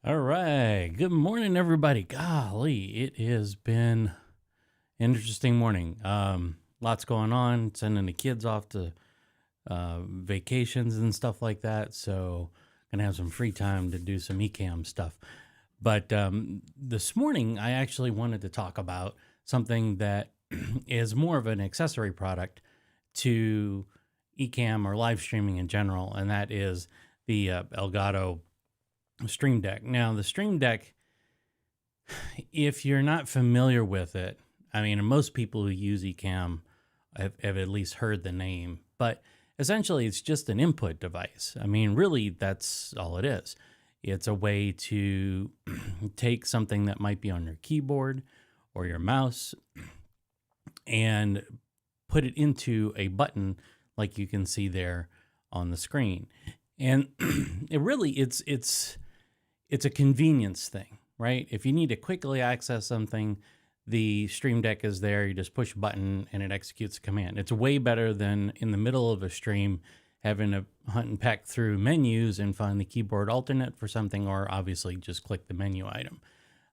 All right. Good morning, everybody. Golly, it has been an interesting morning. Lots going on, sending the kids off to vacations and stuff like that. So, gonna have some free time to do some Ecamm stuff. But this morning, I actually wanted to talk about something that is more of an accessory product to Ecamm or live streaming in general, and that is the Elgato Stream Deck. Now, the Stream Deck, if you're not familiar with it, I mean, most people who use Ecamm have at least heard the name, but essentially it's just an input device. I mean, really, that's all it is. It's a way to take something that might be on your keyboard or your mouse and put it into a button like you can see there on the screen. And it's a convenience thing, right? If you need to quickly access something, the Stream Deck is there. You just push a button and it executes a command. It's way better than in the middle of a stream having to hunt and peck through menus and find the keyboard alternate for something, or obviously just click the menu item.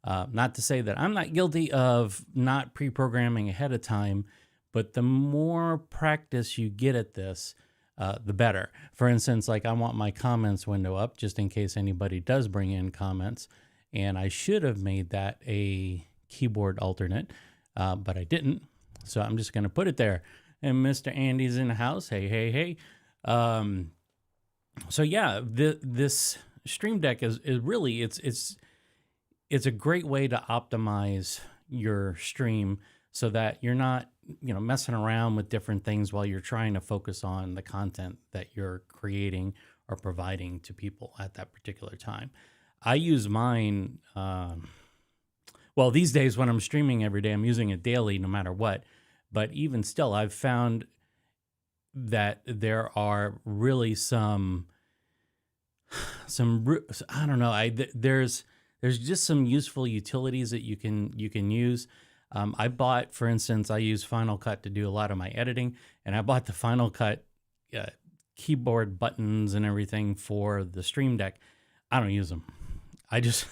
Not to say that I'm not guilty of not pre-programming ahead of time, but the more practice you get at this, the better. For instance, like I want my comments window up just in case anybody does bring in comments, and I should have made that a keyboard alternate, but I didn't. So I'm just going to put it there. And Mr. Andy's in the house. Hey, hey, hey. So yeah, this Stream Deck is really, it's a great way to optimize your stream so that you're not, messing around with different things while you're trying to focus on the content that you're creating or providing to people at that particular time. I use mine, well, these days when I'm streaming every day, I'm using it daily no matter what. But even still, I've found that there are really some I don't know, there's just some useful utilities that you can use. I bought, for instance, I use Final Cut to do a lot of my editing, and I bought the Final Cut keyboard buttons and everything for the Stream Deck. I don't use them. I just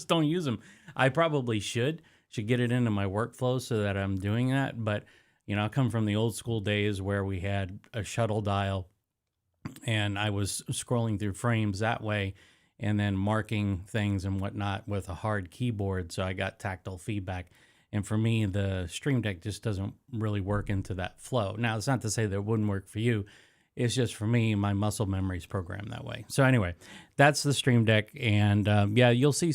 don't use them. I probably should get it into my workflow so that I'm doing that. But, I come from the old school days where we had a shuttle dial and I was scrolling through frames that way and then marking things and whatnot with a hard keyboard. So I got tactile feedback. And for me, the Stream Deck just doesn't really work into that flow. Now, it's not to say that it wouldn't work for you. It's just for me, my muscle memory is programmed that way. So anyway, that's the Stream Deck. And yeah, you'll see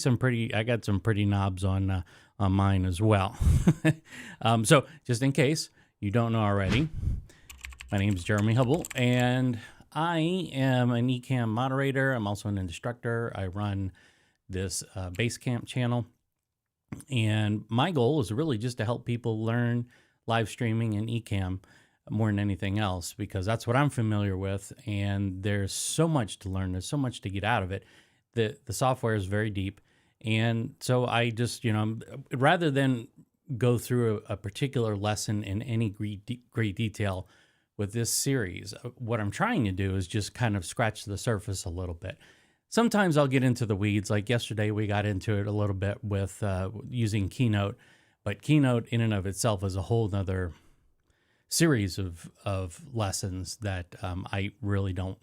I got some pretty knobs on mine as well. So just in case you don't know already, my name is Jeremy Hubble, and I am an Ecamm moderator. I'm also an instructor. I run this Basecamp channel. And my goal is really just to help people learn live streaming and Ecamm more than anything else, because that's what I'm familiar with. And there's so much to learn. There's so much to get out of it. The software is very deep. And so I just, rather than go through a particular lesson in any great detail with this series, what I'm trying to do is just kind of scratch the surface a little bit. Sometimes I'll get into the weeds. Like yesterday, we got into it a little bit with using Keynote, but Keynote in and of itself is a whole nother series of lessons that I really don't,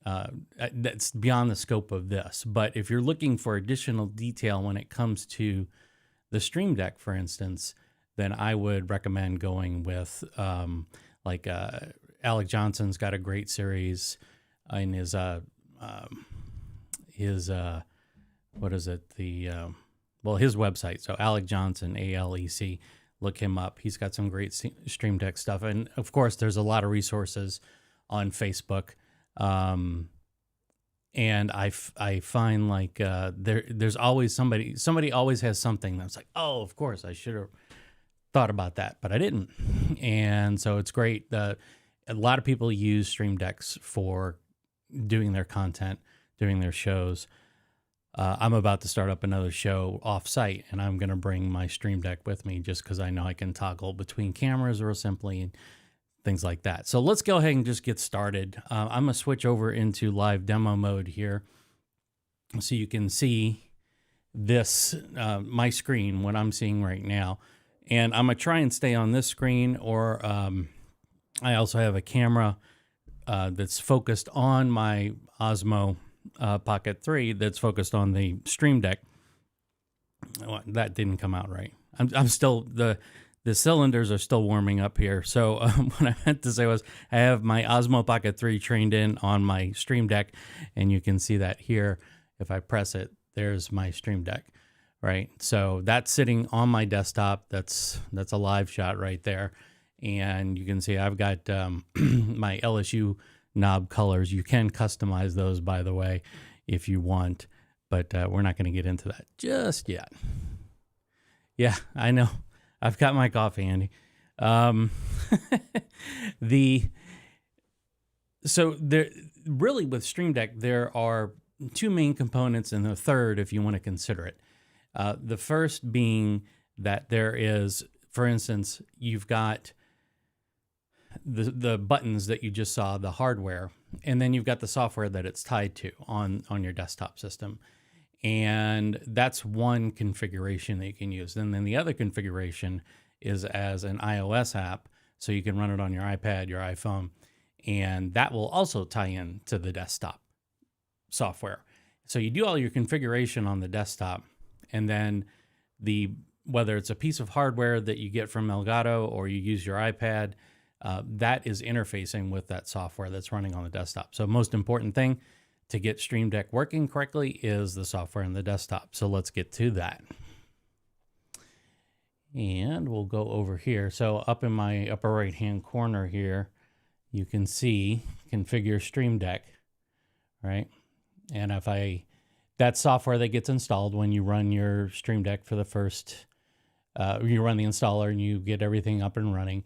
that's beyond the scope of this. But if you're looking for additional detail when it comes to the Stream Deck, for instance, then I would recommend going with Alec Johnson's got a great series in his what is it? His website. So Alec Johnson, ALEC, look him up. He's got some great Stream Deck stuff. And of course, there's a lot of resources on Facebook. And I find like there's always somebody always has something that's like, oh, of course I should have thought about that, but I didn't. And so it's great. A lot of people use Stream Decks for doing their content, doing their shows. I'm about to start up another show off-site, and I'm going to bring my Stream Deck with me just because I know I can toggle between cameras real simply and things like that. So let's go ahead and just get started. I'm going to switch over into live demo mode here. so you can see this, my screen, what I'm seeing right now. And I'm going to try and stay on this screen, or I also have a camera that's focused on my Osmo Pocket 3 that's focused on the Stream Deck. Well, that didn't come out right. I'm still, the cylinders are still warming up here. So what I meant to say was I have my Osmo Pocket 3 trained in on my Stream Deck, and you can see that here. If I press it, there's my Stream Deck, right? So that's sitting on my desktop. That's a live shot right there. And you can see I've got my LSU knob colors. You can customize those, by the way, if you want, but we're not going to get into that just yet. Yeah, I know. I've got my coffee, Andy. So there really with Stream Deck, there are two main components, and a third if you want to consider it. The first being that there is, for instance, you've got the buttons that you just saw, the hardware, and then you've got the software that it's tied to on your desktop system. And that's one configuration that you can use. And then the other configuration is as an iOS app, so you can run it on your iPad, your iPhone, and that will also tie in to the desktop software. So you do all your configuration on the desktop, and then whether it's a piece of hardware that you get from Elgato or you use your iPad, that is interfacing with that software that's running on the desktop. So most important thing to get Stream Deck working correctly is the software in the desktop. So let's get to that. And we'll go over here. So up in my upper right hand corner here, you can see configure Stream Deck, right? And that software that gets installed when you run your Stream Deck for the first, you run the installer and you get everything up and running.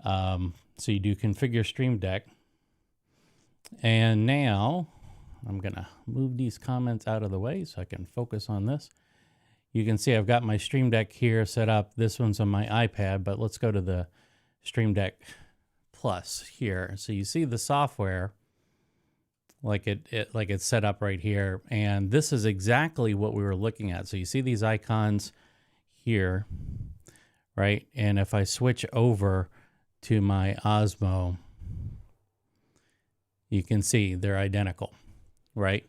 So you do configure Stream Deck. And now I'm going to move these comments out of the way so I can focus on this. You can see I've got my Stream Deck here set up. This one's on my iPad, but let's go to the Stream Deck Plus here. So you see the software like it's set up right here. And this is exactly what we were looking at. So you see these icons here, right? And if I switch over to my Osmo, you can see they're identical, right?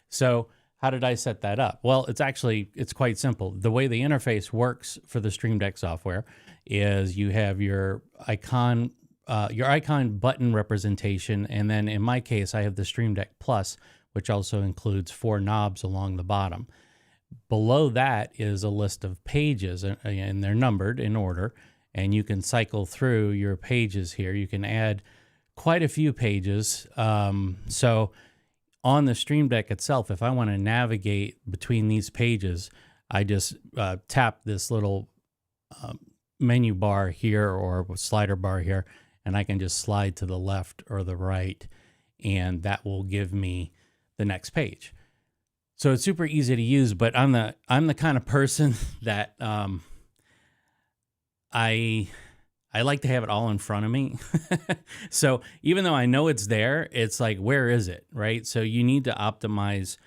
So how did I set that up? Well, it's quite simple. The way the interface works for the Stream Deck software is you have your icon button representation, and then in my case, I have the Stream Deck Plus, which also includes 4 knobs along the bottom. Below that is a list of pages, and they're numbered in order, and you can cycle through your pages here. You can add quite a few pages. So on the Stream Deck itself, if I want to navigate between these pages, I just tap this little menu bar here or slider bar here, and I can just slide to the left or the right, and that will give me the next page. So it's super easy to use, but I'm the kind of person that I like to have it all in front of me. So even though I know it's there, it's like, where is it, right? So you need to optimize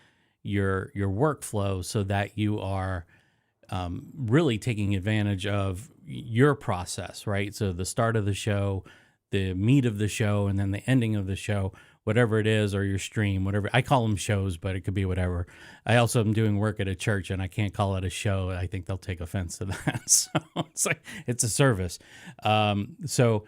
your workflow so that you are really taking advantage of your process, right? So the start of the show, the meat of the show, and then the ending of the show, whatever it is, or your stream, whatever. I call them shows, but it could be whatever. I also am doing work at a church, and I can't call it a show. I think they'll take offense to that. So it's like, it's a service. So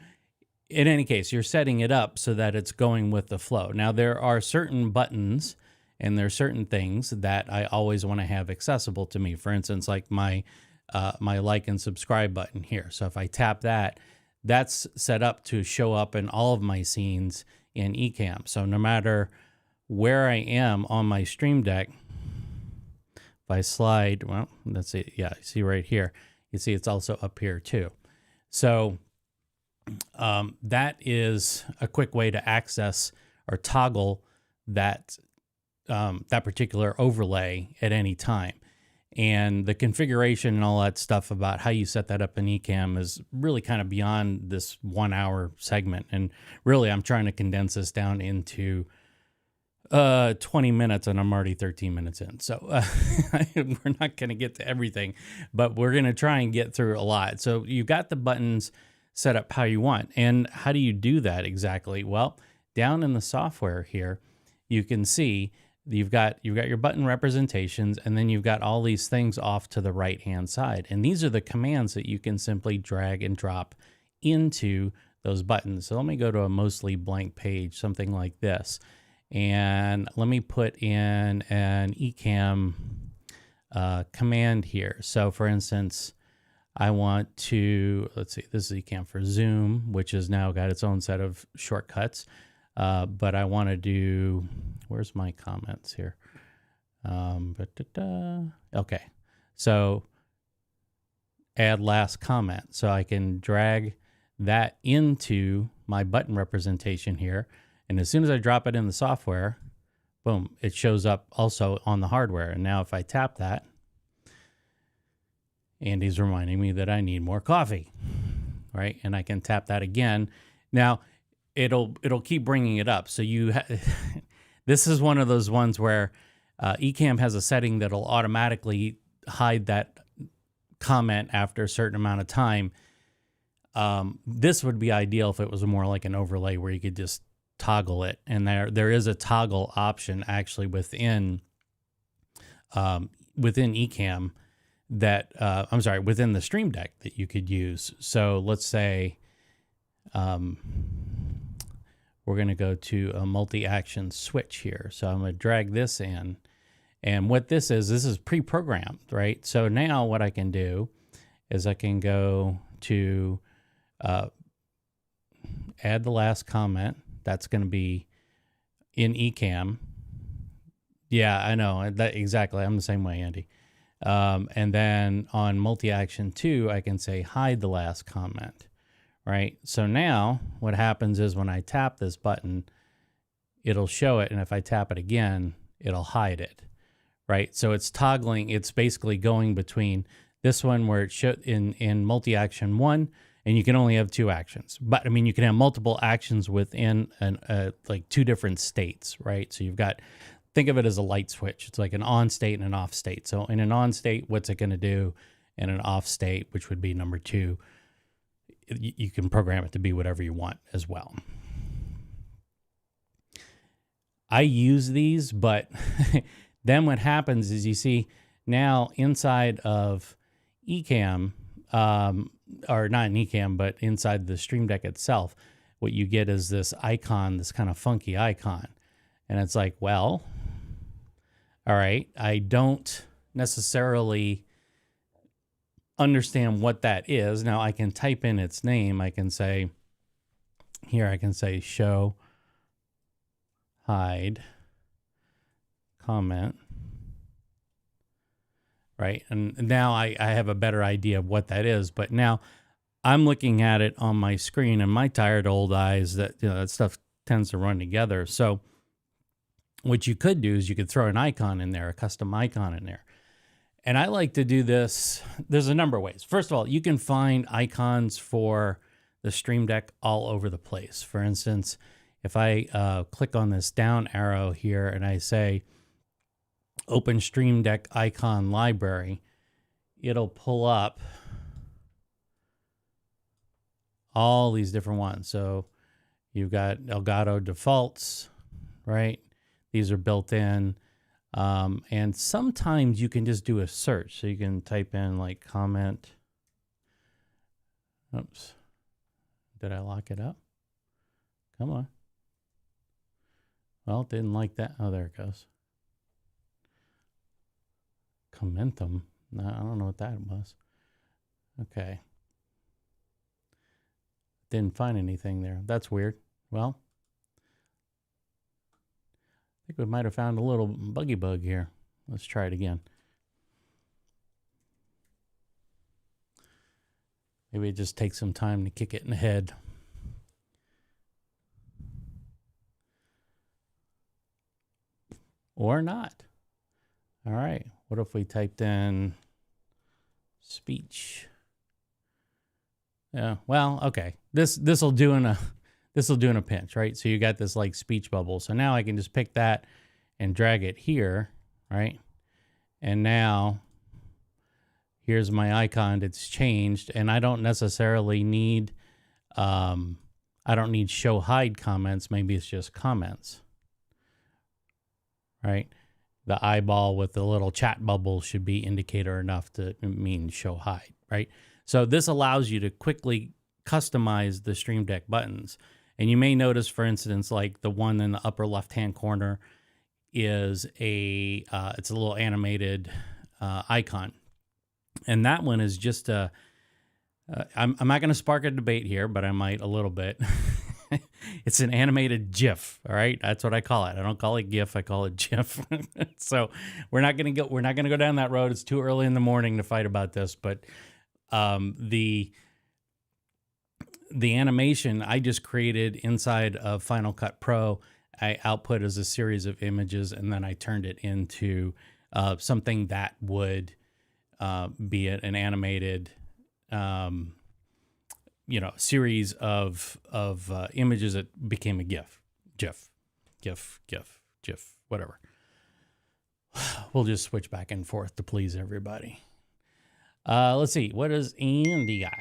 in any case, you're setting it up so that it's going with the flow. Now, there are certain buttons and there are certain things that I always want to have accessible to me. For instance, like my like and subscribe button here. So if I tap that, that's set up to show up in all of my scenes in Ecamm. So no matter where I am on my Stream Deck, if I slide, well, let's see, yeah, see right here, you see it's also up here too. So that is a quick way to access or toggle that that particular overlay at any time. And the configuration and all that stuff about how you set that up in Ecamm is really kind of beyond this 1 hour segment. And really, I'm trying to condense this down into 20 minutes and I'm already 13 minutes in. So we're not going to get to everything, but we're going to try and get through a lot. So you've got the buttons set up how you want. And how do you do that exactly? Well, down in the software here, you can see you've got your button representations, and then you've got all these things off to the right-hand side. And these are the commands that you can simply drag and drop into those buttons. So let me go to a mostly blank page, something like this. And let me put in an Ecamm command here. So for instance, I want to, let's see, this is Ecamm for Zoom, which has now got its own set of shortcuts. But I want to do, where's my comments here? Okay, so add last comment. So I can drag that into my button representation here. And as soon as I drop it in the software, boom, it shows up also on the hardware. And now if I tap that, Andy's reminding me that I need more coffee, right? And I can tap that again. Now, it'll keep bringing it up. So this is one of those ones where Ecamm has a setting that'll automatically hide that comment after a certain amount of time. This would be ideal if it was more like an overlay where you could just toggle it, and there is a toggle option actually within Ecamm that within the Stream Deck that you could use. So let's say we're going to go to a multi-action switch here. So I'm going to drag this in, and what this is pre-programmed, right? So now what I can do is I can go to add the last comment. That's going to be in Ecamm. Yeah, I know that exactly. I'm the same way, Andy. And then on multi-action 2, I can say hide the last comment, right? So now what happens is when I tap this button, it'll show it. And if I tap it again, it'll hide it, right? So it's toggling. It's basically going between this one where it should in multi-action 1, and you can only have 2 actions. But I mean, you can have multiple actions within like 2 different states, right? So you've got, think of it as a light switch. It's like an on state and an off state. So in an on state, what's it going to do? In an off state, which would be number 2, you can program it to be whatever you want as well. I use these, but then what happens is you see now inside of Ecamm, or not in Ecamm, but inside the Stream Deck itself, what you get is this icon, this kind of funky icon. And it's like, well, all right, I don't necessarily understand what that is. Now I can type in its name. I can say, here I can say show, hide, comment. Right. And now I have a better idea of what that is. But now I'm looking at it on my screen, and my tired old eyes, that, you know, that stuff tends to run together. So what you could do is you could throw an icon in there, a custom icon in there. And I like to do this. There's a number of ways. First of all, you can find icons for the Stream Deck all over the place. For instance, if I click on this down arrow here and I say, open Stream Deck icon library, it'll pull up all these different ones. So you've got Elgato defaults, right? These are built in. And sometimes you can just do a search. So you can type in like comment. Oops. Did I lock it up? Come on. Well, didn't like that. Oh, there it goes. Commentum. No, I don't know what that was. Okay. Didn't find anything there. That's weird. Well, I think we might have found a little buggy bug here. Let's try it again. Maybe it just takes some time to kick it in the head. Or not. All right. What if we typed in speech? Yeah. Well, okay. This'll do in a pinch, right? So you got this like speech bubble. So now I can just pick that, and drag it here, right? And now here's my icon. It's changed, and I don't necessarily need, I don't need show hide comments. Maybe it's just comments, right? The eyeball with the little chat bubble should be indicator enough to mean show hide, right? So this allows you to quickly customize the Stream Deck buttons. And you may notice, for instance, like the one in the upper left-hand corner is it's a little animated icon. And that one is just I'm not going to spark a debate here, but I might a little bit. It's an animated GIF. All right. That's what I call it. I don't call it GIF. I call it GIF. So we're not going to go down that road. It's too early in the morning to fight about this, but the animation I just created inside of Final Cut Pro, I output as a series of images, and then I turned it into something that would be an animated, series of images that became a GIF, whatever. We'll just switch back and forth to please everybody. Let's see. What does Andy got?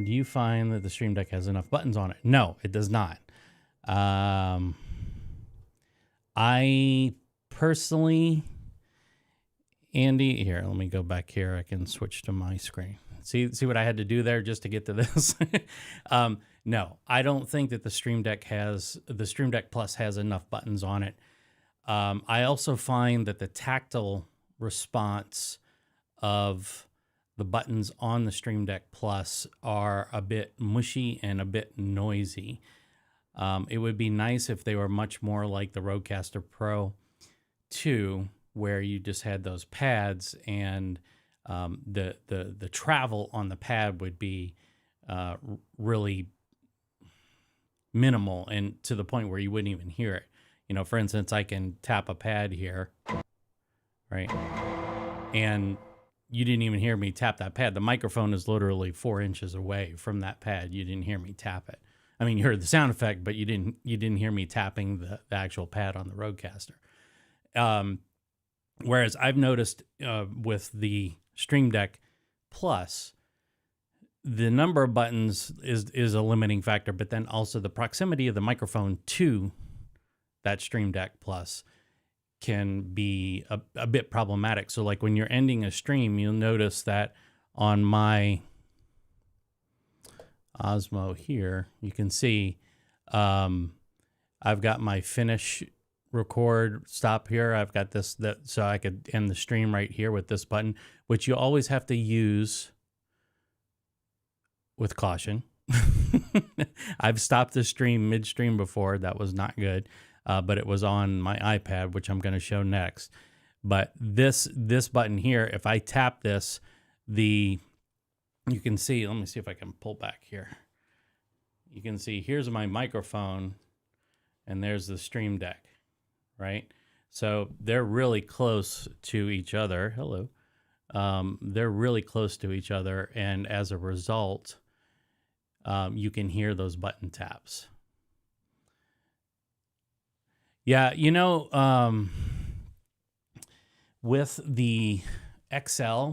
Do you find that the Stream Deck has enough buttons on it? No, it does not. I personally, Andy, here, let me go back here. I can switch to my screen. See what I had to do there just to get to this? No, I don't think that the Stream Deck Plus has enough buttons on it. I also find that the tactile response of the buttons on the Stream Deck Plus are a bit mushy and a bit noisy. It would be nice if they were much more like the Rodecaster Pro 2, where you just had those pads and the travel on the pad would be really minimal and to the point where you wouldn't even hear it. For instance, I can tap a pad here, right? And you didn't even hear me tap that pad. The microphone is literally 4 inches away from that pad. You didn't hear me tap it. I mean, you heard the sound effect, but you didn't hear me tapping the actual pad on the Rodecaster. Whereas I've noticed with the Stream Deck Plus, the number of buttons is a limiting factor, but then also the proximity of the microphone to that Stream Deck Plus can be a bit problematic. So like when you're ending a stream, you'll notice that on my Osmo here, you can see I've got my finish, record, stop here. I've got so I could end the stream right here with this button, which you always have to use with caution. I've stopped the stream midstream before. That was not good. But it was on my iPad, which I'm going to show next. But this button here, if I tap this, you can see, let me see if I can pull back here. You can see here's my microphone and there's the Stream Deck, right? So they're really close to each other. Hello. They're really close to each other. And as a result, you can hear those button taps. Yeah, with the XL,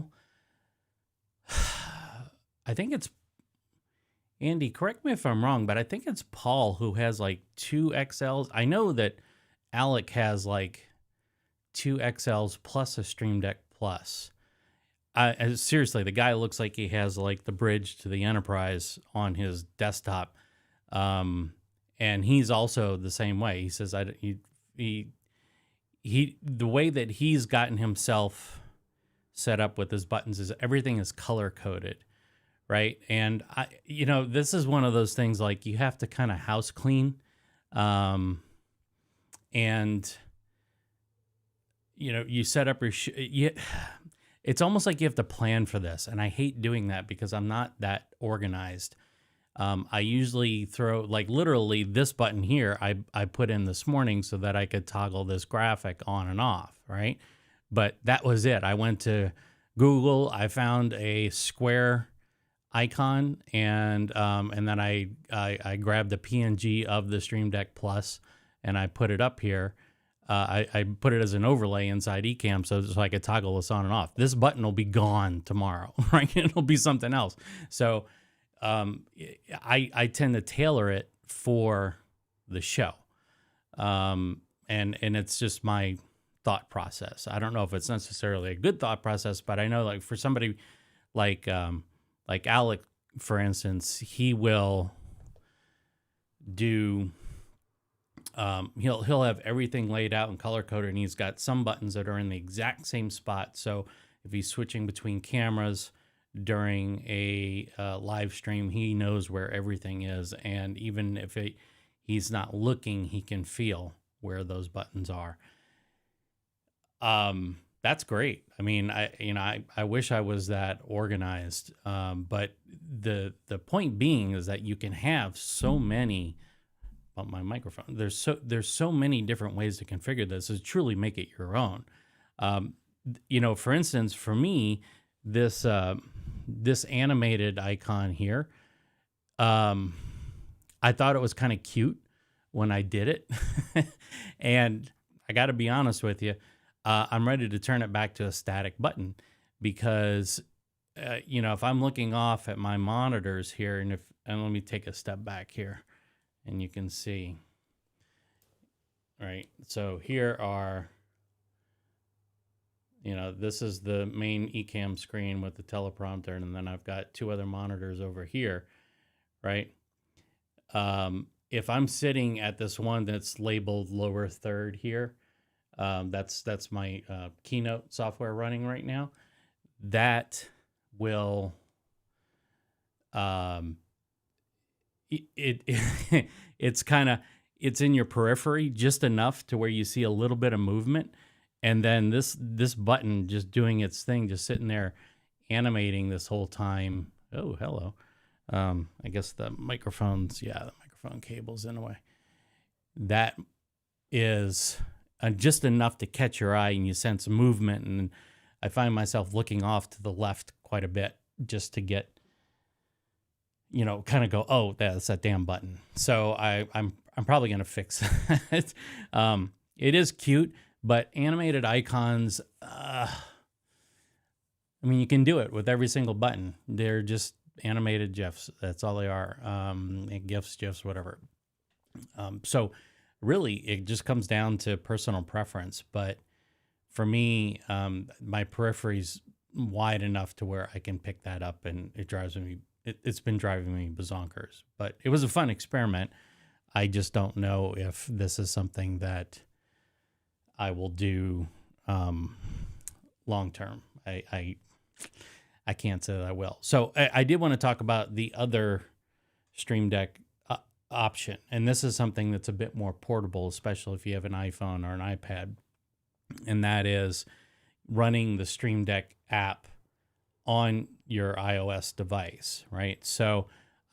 I think it's, Andy, correct me if I'm wrong, but I think it's Paul who has like 2 XLs. I know that Alec has like 2 XLs plus a Stream Deck Plus. Seriously, the guy looks like he has like the bridge to the Enterprise on his desktop. And he's also the same way. He says the way that he's gotten himself set up with his buttons is everything is color coded, right? And this is one of those things like you have to kind of house clean, and you set up your it's almost like you have to plan for this, and I hate doing that because I'm not that organized. I usually throw, like literally this button here, I put in this morning so that I could toggle this graphic on and off, right? But that was it. I went to Google, I found a square icon, and then I grabbed the PNG of the Stream Deck Plus, and I put it up here. I put it as an overlay inside Ecamm so I could toggle this on and off. This button will be gone tomorrow, right? It'll be something else. So I tend to tailor it for the show. And it's just my thought process. I don't know if it's necessarily a good thought process, but I know like for somebody like Alec, for instance, he will do, he'll have everything laid out and color coded, and he's got some buttons that are in the exact same spot. So if he's switching between cameras during a live stream, he knows where everything is. And even if he's not looking, he can feel where those buttons are. That's great. I mean, I wish I was that organized. But the point being is that you can have so many, well, my microphone, there's so many different ways to configure this to truly make it your own. For instance, for me, this animated icon here, I thought it was kind of cute when I did it. And I got to be honest with you, I'm ready to turn it back to a static button because, if I'm looking off at my monitors here, and let me take a step back here and you can see, right? So here are, this is the main Ecamm screen with the teleprompter, and then I've got two other monitors over here, right? If I'm sitting at this one that's labeled lower third here, that's my Keynote software running right now. That will it's in your periphery just enough to where you see a little bit of movement, and then this button just doing its thing, just sitting there animating this whole time. Oh, hello. I guess the microphone's, the microphone cable's in the way. That is just enough to catch your eye and you sense movement. And I find myself looking off to the left quite a bit just to get, kind of go, oh, that's that damn button. So I'm probably going to fix it. It is cute, but animated icons, you can do it with every single button. They're just animated GIFs. That's all they are. GIFs, whatever. So really it just comes down to personal preference. But for me, my periphery's wide enough to where I can pick that up, and it's been driving me bazonkers. But it was a fun experiment. I just don't know if this is something that I will do long term. I can't say that I will. So I did want to talk about the other Stream Deck option. And this is something that's a bit more portable, especially if you have an iPhone or an iPad. And that is running the Stream Deck app on your iOS device, right? So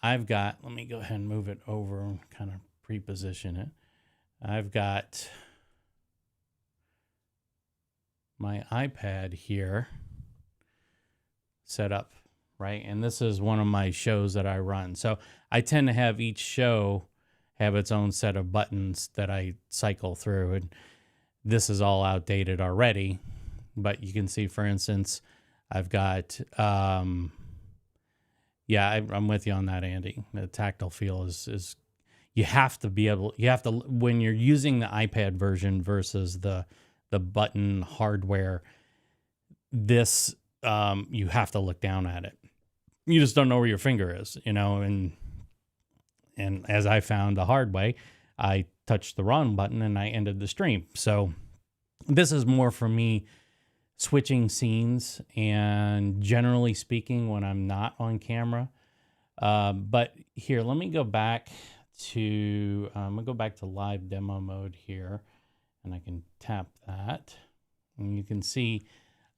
let me go ahead and move it over and kind of pre-position it. I've got my iPad here set up, right? And this is one of my shows that I run. So I tend to have each show have its own set of buttons that I cycle through. And this is all outdated already, but you can see, for instance, I've got, I'm with you on that, Andy. The tactile feel is you have to, when you're using the iPad version versus the button hardware, this, you have to look down at it. You just don't know where your finger is, and as I found the hard way, I touched the wrong button and I ended the stream. So this is more for me switching scenes and generally speaking when I'm not on camera. But here, let me go back to, I'm gonna go back to live demo mode here, and I can tap that and you can see,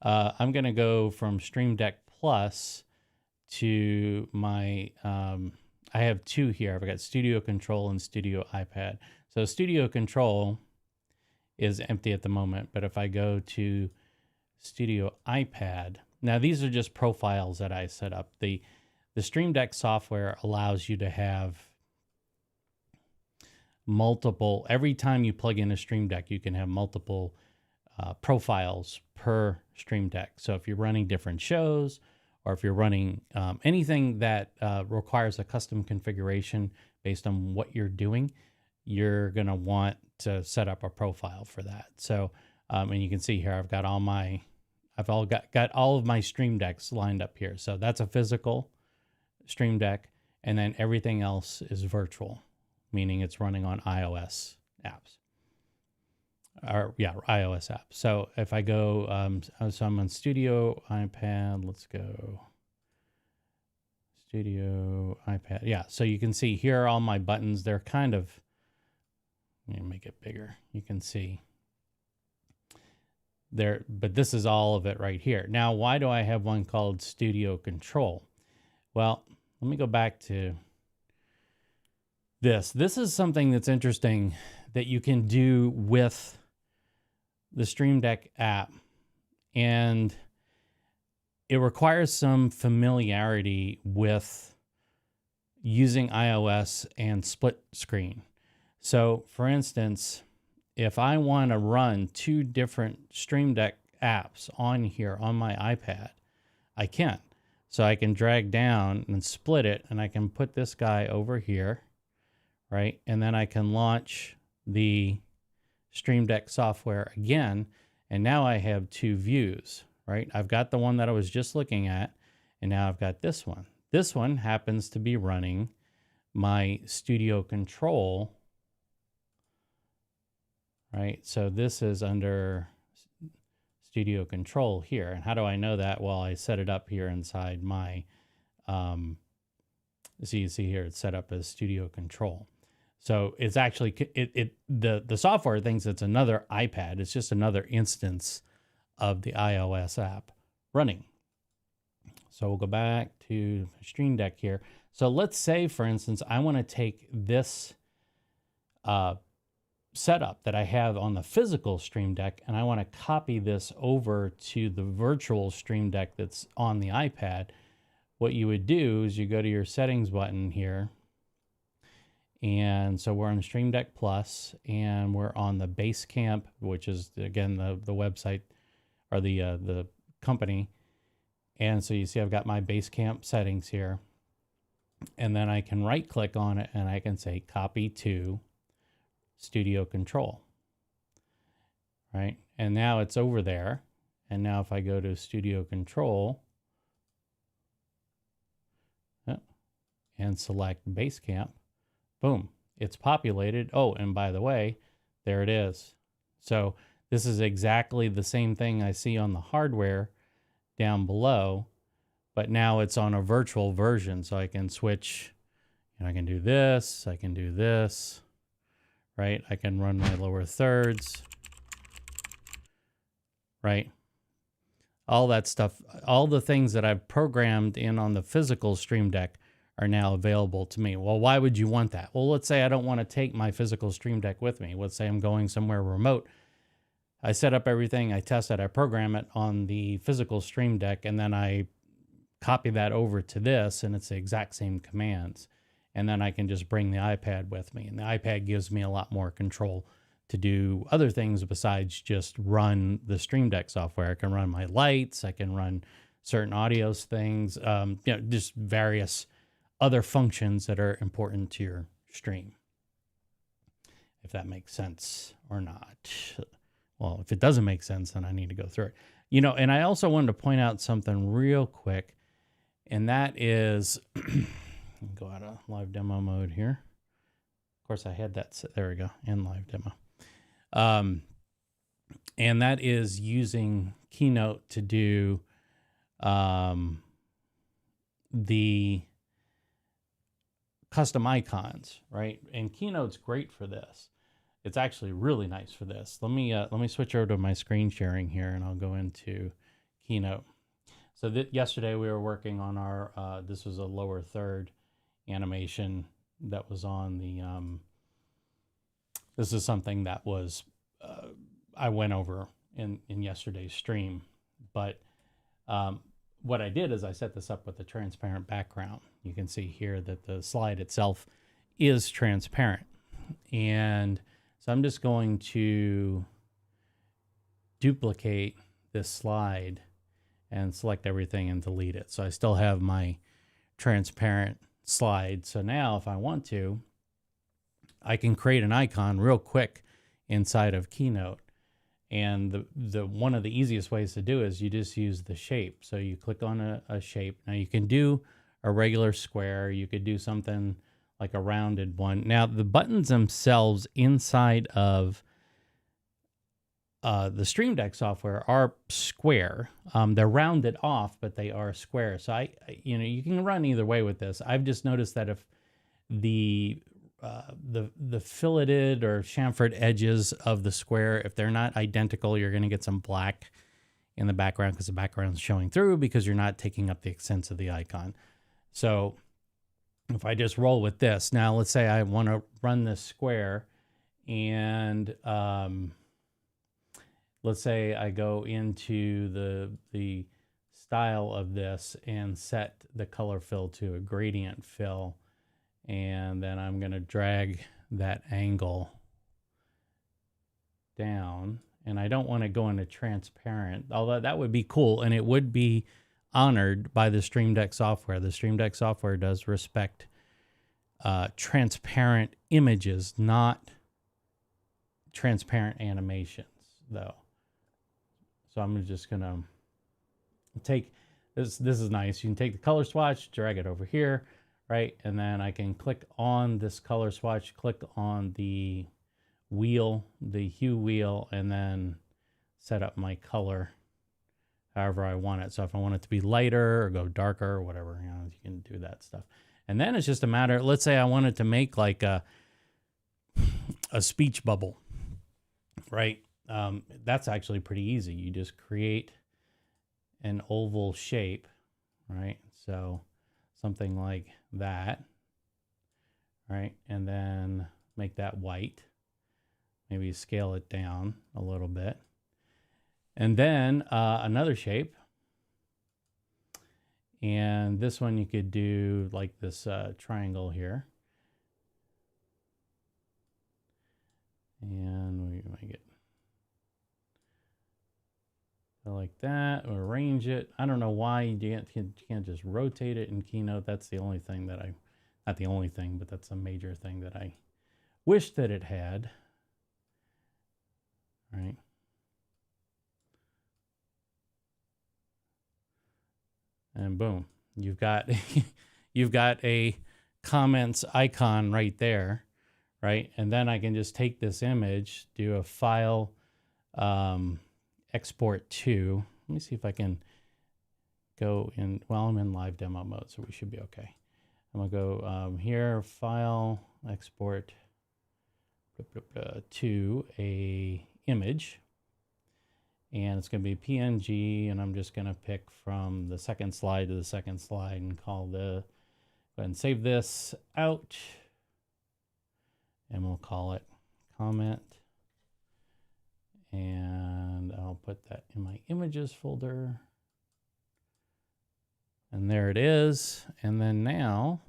I'm going to go from Stream Deck Plus to my, I have two here. I've got Studio Control and Studio iPad. So Studio Control is empty at the moment, but if I go to Studio iPad, now these are just profiles that I set up. The Stream Deck software allows you to have multiple, every time you plug in a Stream Deck, you can have multiple profiles per Stream Deck. So if you're running different shows, or if you're running anything that requires a custom configuration based on what you're doing, you're going to want to set up a profile for that. So, and you can see here, I've got all my, got all of my Stream Decks lined up here. So that's a physical Stream Deck, and then everything else is virtual, meaning it's running on iOS apps. Or yeah, iOS apps. So if I go, so I'm on Studio iPad. Let's go Studio iPad. Yeah, so you can see here are all my buttons. They're kind of, let me make it bigger. You can see there, but this is all of it right here. Now, why do I have one called Studio Control? Well, let me go back to this. This is something that's interesting that you can do with the Stream Deck app, and it requires some familiarity with using iOS and split screen. So for instance, if I want to run two different Stream Deck apps on here on my iPad, I can. So I can drag down and split it, and I can put this guy over here, right? And then I can launch the Stream Deck software again, and now I have two views, right? I've got the one that I was just looking at, and now I've got this one. This one happens to be running my Studio Control, right? So this is under Studio Control here. And how do I know that? Well, I set it up here inside my, so you see here, it's set up as Studio Control. So it's actually, the software thinks it's another iPad. It's just another instance of the iOS app running. So we'll go back to Stream Deck here. So let's say, for instance, I want to take this setup that I have on the physical Stream Deck, and I want to copy this over to the virtual Stream Deck that's on the iPad. What you would do is you go to your settings button here. And so we're on Stream Deck Plus, and we're on the Basecamp, which is, again, the website or the company. And so you see I've got my Basecamp settings here. And then I can right click on it, and I can say copy to Studio Control, right? And now it's over there. And now if I go to Studio Control and select Basecamp, boom, it's populated. Oh, and by the way, there it is. So this is exactly the same thing I see on the hardware down below, but now it's on a virtual version. So I can switch, and I can do this, I can do this, right? I can run my lower thirds, right? All that stuff, all the things that I've programmed in on the physical Stream Deck are now available to me. Well, why would you want that? Well, let's say I don't want to take my physical Stream Deck with me. Let's say I'm going somewhere remote. I set up everything, I test it, I program it on the physical Stream Deck, and then I copy that over to this, and it's the exact same commands. And then I can just bring the iPad with me. And the iPad gives me a lot more control to do other things besides just run the Stream Deck software. I can run my lights, I can run certain audio things, just various other functions that are important to your stream, if that makes sense or not. Well, if it doesn't make sense, then I need to go through it. And I also wanted to point out something real quick, and that is, go out of live demo mode here. Of course, I had that, there we go, in live demo. And that is using Keynote to do the custom icons, right? And Keynote's great for this. It's actually really nice for this. Let me switch over to my screen sharing here, and I'll go into Keynote. So yesterday we were working on our, this was a lower third animation that was on the, this is something that was, I went over in yesterday's stream, but what I did is I set this up with a transparent background. You can see here that the slide itself is transparent. And so I'm just going to duplicate this slide and select everything and delete it. So I still have my transparent slide. So now if I want to, I can create an icon real quick inside of Keynote. And the one of the easiest ways to do is you just use the shape. So you click on a shape. Now you can do a regular square. You could do something like a rounded one. Now the buttons themselves inside of the Stream Deck software are square. They're rounded off, but they are square. So you can run either way with this. I've just noticed that if the filleted or chamfered edges of the square, if they're not identical, you're going to get some black in the background because the background is showing through because you're not taking up the extents of the icon. So if I just roll with this, now let's say I want to run this square, and let's say I go into the style of this and set the color fill to a gradient fill. And then I'm going to drag that angle down. And I don't want to go into transparent, although that would be cool. And it would be honored by the Stream Deck software. The Stream Deck software does respect transparent images, not transparent animations, though. So I'm just going to take this. This is nice. You can take the color swatch, drag it over here. Right, and then I can click on this color swatch, click on the wheel, the hue wheel, and then set up my color however I want it. So if I want it to be lighter or go darker or whatever, you can do that stuff. And then it's just a matter, let's say I wanted to make like a speech bubble, right? That's actually pretty easy. You just create an oval shape, right? So something like that, right? And then make that white, maybe scale it down a little bit. And then another shape. And this one you could do like this triangle here. And we make it like that, or arrange it. I don't know why you can't just rotate it in Keynote. That's the only thing that not the only thing, but that's a major thing that I wish that it had. Right. And boom, you've got a comments icon right there, right? And then I can just take this image, do a file, export to. Let me see if I can go in. Well, I'm in live demo mode, so we should be okay. I'm gonna go here, file, export to a image, and it's gonna be PNG, and I'm just gonna pick from the second slide to the second slide and call go ahead and save this out, and we'll call it comment. And I'll put that in my images folder. And there it is. And then now,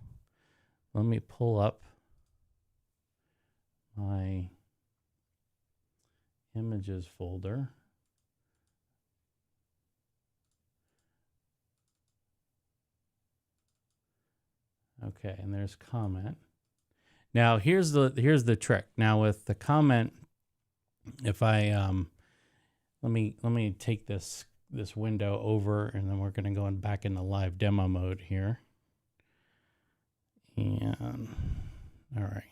let me pull up my images folder. Okay, and there's comment. Now here's the trick. Now with the comment, if I let me take this window over, and then we're going to go back into live demo mode here. And all right,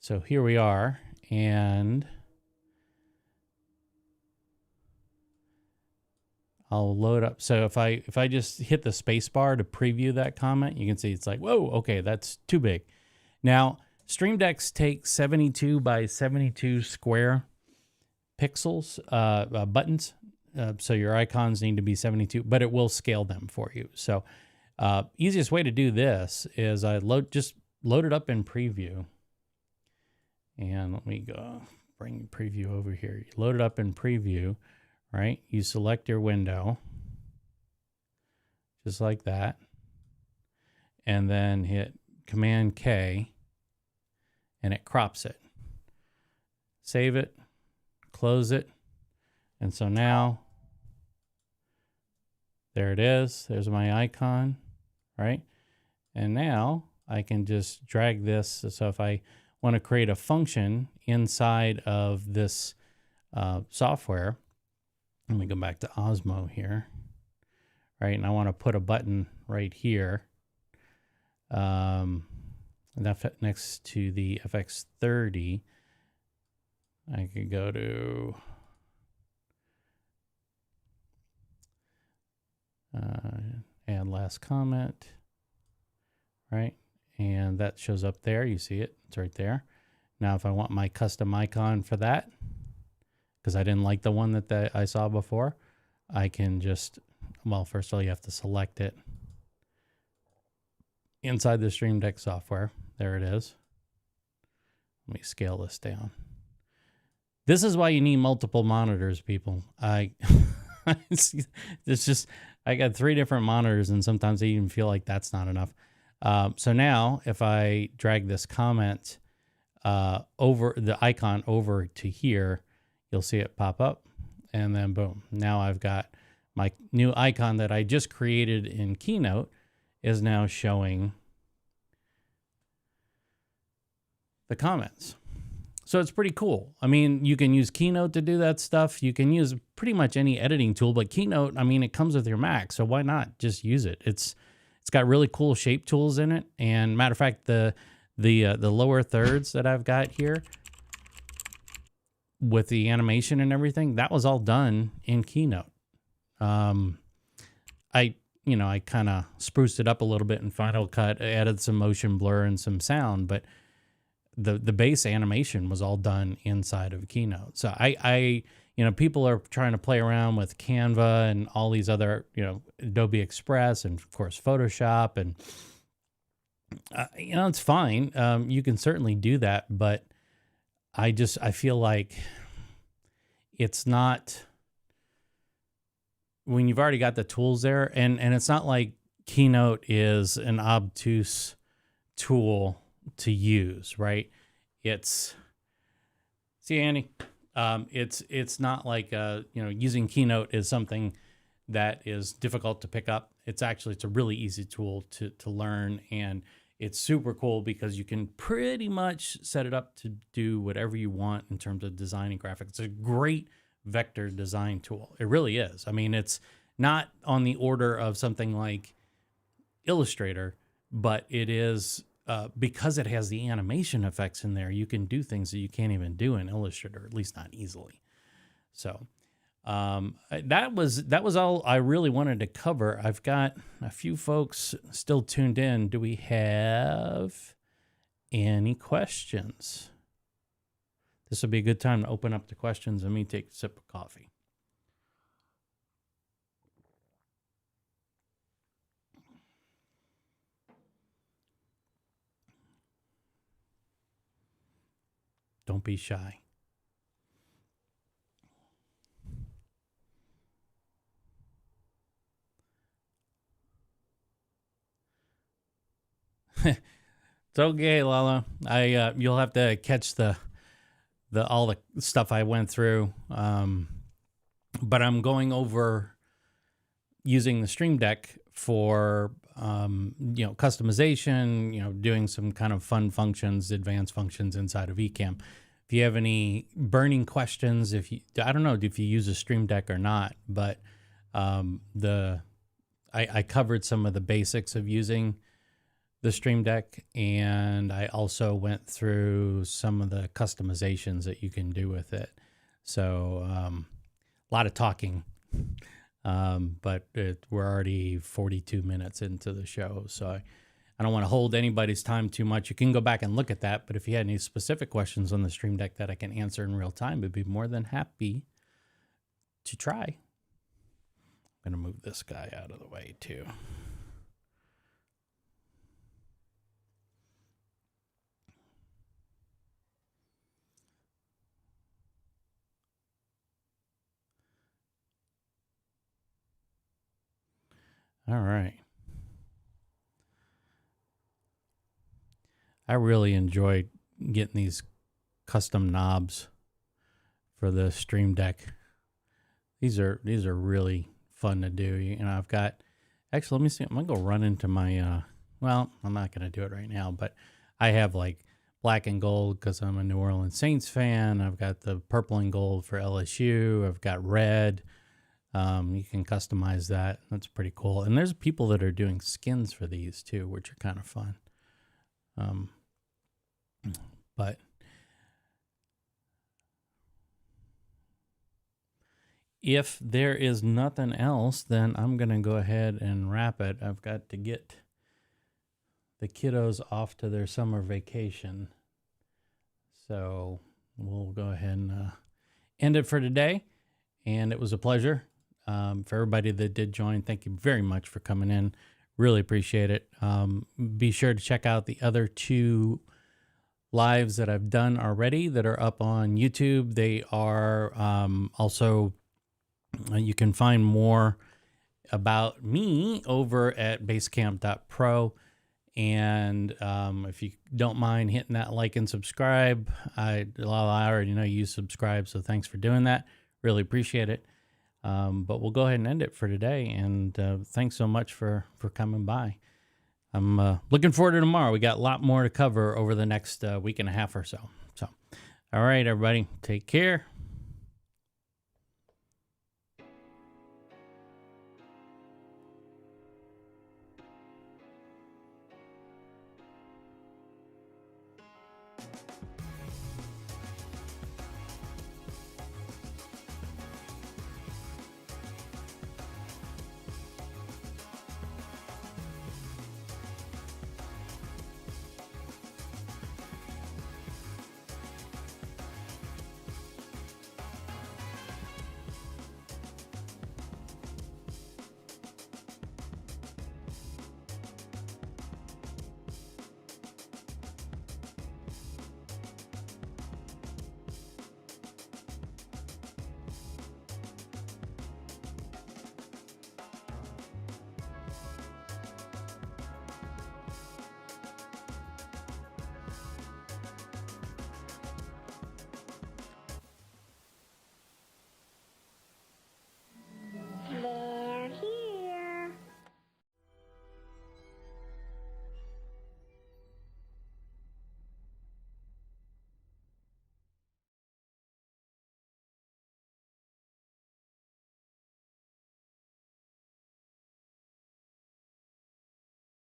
so here we are, and I'll load up. So if I just hit the space bar to preview that comment, you can see it's like, whoa, okay, that's too big. Now Stream Decks take 72 by 72 square pixels, buttons. So your icons need to be 72, but it will scale them for you. So easiest way to do this is just load it up in preview. And let me go bring preview over here. You load it up in preview, right? You select your window, just like that. And then hit Command K. and it crops it. Save it, close it. And so now, there it is. There's my icon, right? And now I can just drag this. So if I want to create a function inside of this software, let me go back to Osmo here, right? And I want to put a button right here. Next to the FX30, I could go to add last comment, right? And that shows up there. You see it, it's right there. Now, if I want my custom icon for that, because I didn't like the one that I saw before, I can just, well, first of all, you have to select it inside the Stream Deck software. There it is. Let me scale this down. This is why you need multiple monitors, people. It's just, I got 3 different monitors, and sometimes I even feel like that's not enough. So now if I drag this comment over the icon over to here, you'll see it pop up, and then boom. Now I've got my new icon that I just created in Keynote is now showing the comments. So it's pretty cool. I mean, you can use Keynote to do that stuff. You can use pretty much any editing tool, but Keynote, I mean, it comes with your Mac, so why not just use it? It's got really cool shape tools in it. And matter of fact, the lower thirds that I've got here with the animation and everything, that was all done in Keynote. I kind of spruced it up a little bit in Final Cut, added some motion blur and some sound, but the base animation was all done inside of Keynote. So people are trying to play around with Canva and all these other, Adobe Express and of course Photoshop, and it's fine. You can certainly do that, but I feel like it's not, when you've already got the tools there, and it's not like Keynote is an obtuse tool to use, right? It's, see, Andy, it's not like using Keynote is something that is difficult to pick up. It's a really easy tool to learn, and it's super cool because you can pretty much set it up to do whatever you want in terms of designing graphics. It's a great vector design tool. It really is. I mean, it's not on the order of something like Illustrator, but it is, because it has the animation effects in there, you can do things that you can't even do in Illustrator, at least not easily. So that was all I really wanted to cover. I've got a few folks still tuned in. Do we have any questions? This would be a good time to open up the questions and me take a sip of coffee. Don't be shy. It's okay, Lala. You'll have to catch all the stuff I went through. But I'm going over using the Stream Deck for customization, doing some kind of fun functions, advanced functions inside of Ecamm. If you have any burning questions, I don't know if you use a Stream Deck or not, but I covered some of the basics of using the Stream Deck, and I also went through some of the customizations that you can do with it. So a lot of talking, but we're already 42 minutes into the show, so I don't want to hold anybody's time too much. You can go back and look at that, but if you had any specific questions on the Stream Deck that I can answer in real time, I'd be more than happy to try. I'm going to move this guy out of the way too. All right. I really enjoyed getting these custom knobs for the Stream Deck. These are really fun to do. You know, I've got, actually, let me see. I'm gonna go run into my. Well, I'm not gonna do it right now, but I have like black and gold because I'm a New Orleans Saints fan. I've got the purple and gold for LSU. I've got red. You can customize that. That's pretty cool. And there's people that are doing skins for these too, which are kind of fun. But if there is nothing else, then I'm going to go ahead and wrap it. I've got to get the kiddos off to their summer vacation. So we'll go ahead and end it for today. And it was a pleasure. For everybody that did join, thank you very much for coming in. Really appreciate it. Be sure to check out the other 2 lives that I've done already that are up on YouTube. They are also, you can find more about me over at basecamp.pro. And if you don't mind hitting that like and subscribe, I already know you subscribe, so thanks for doing that. Really appreciate it. But we'll go ahead and end it for today. And thanks so much for coming by. I'm looking forward to tomorrow. We got a lot more to cover over the next week and a half or so. So, all right, everybody, take care.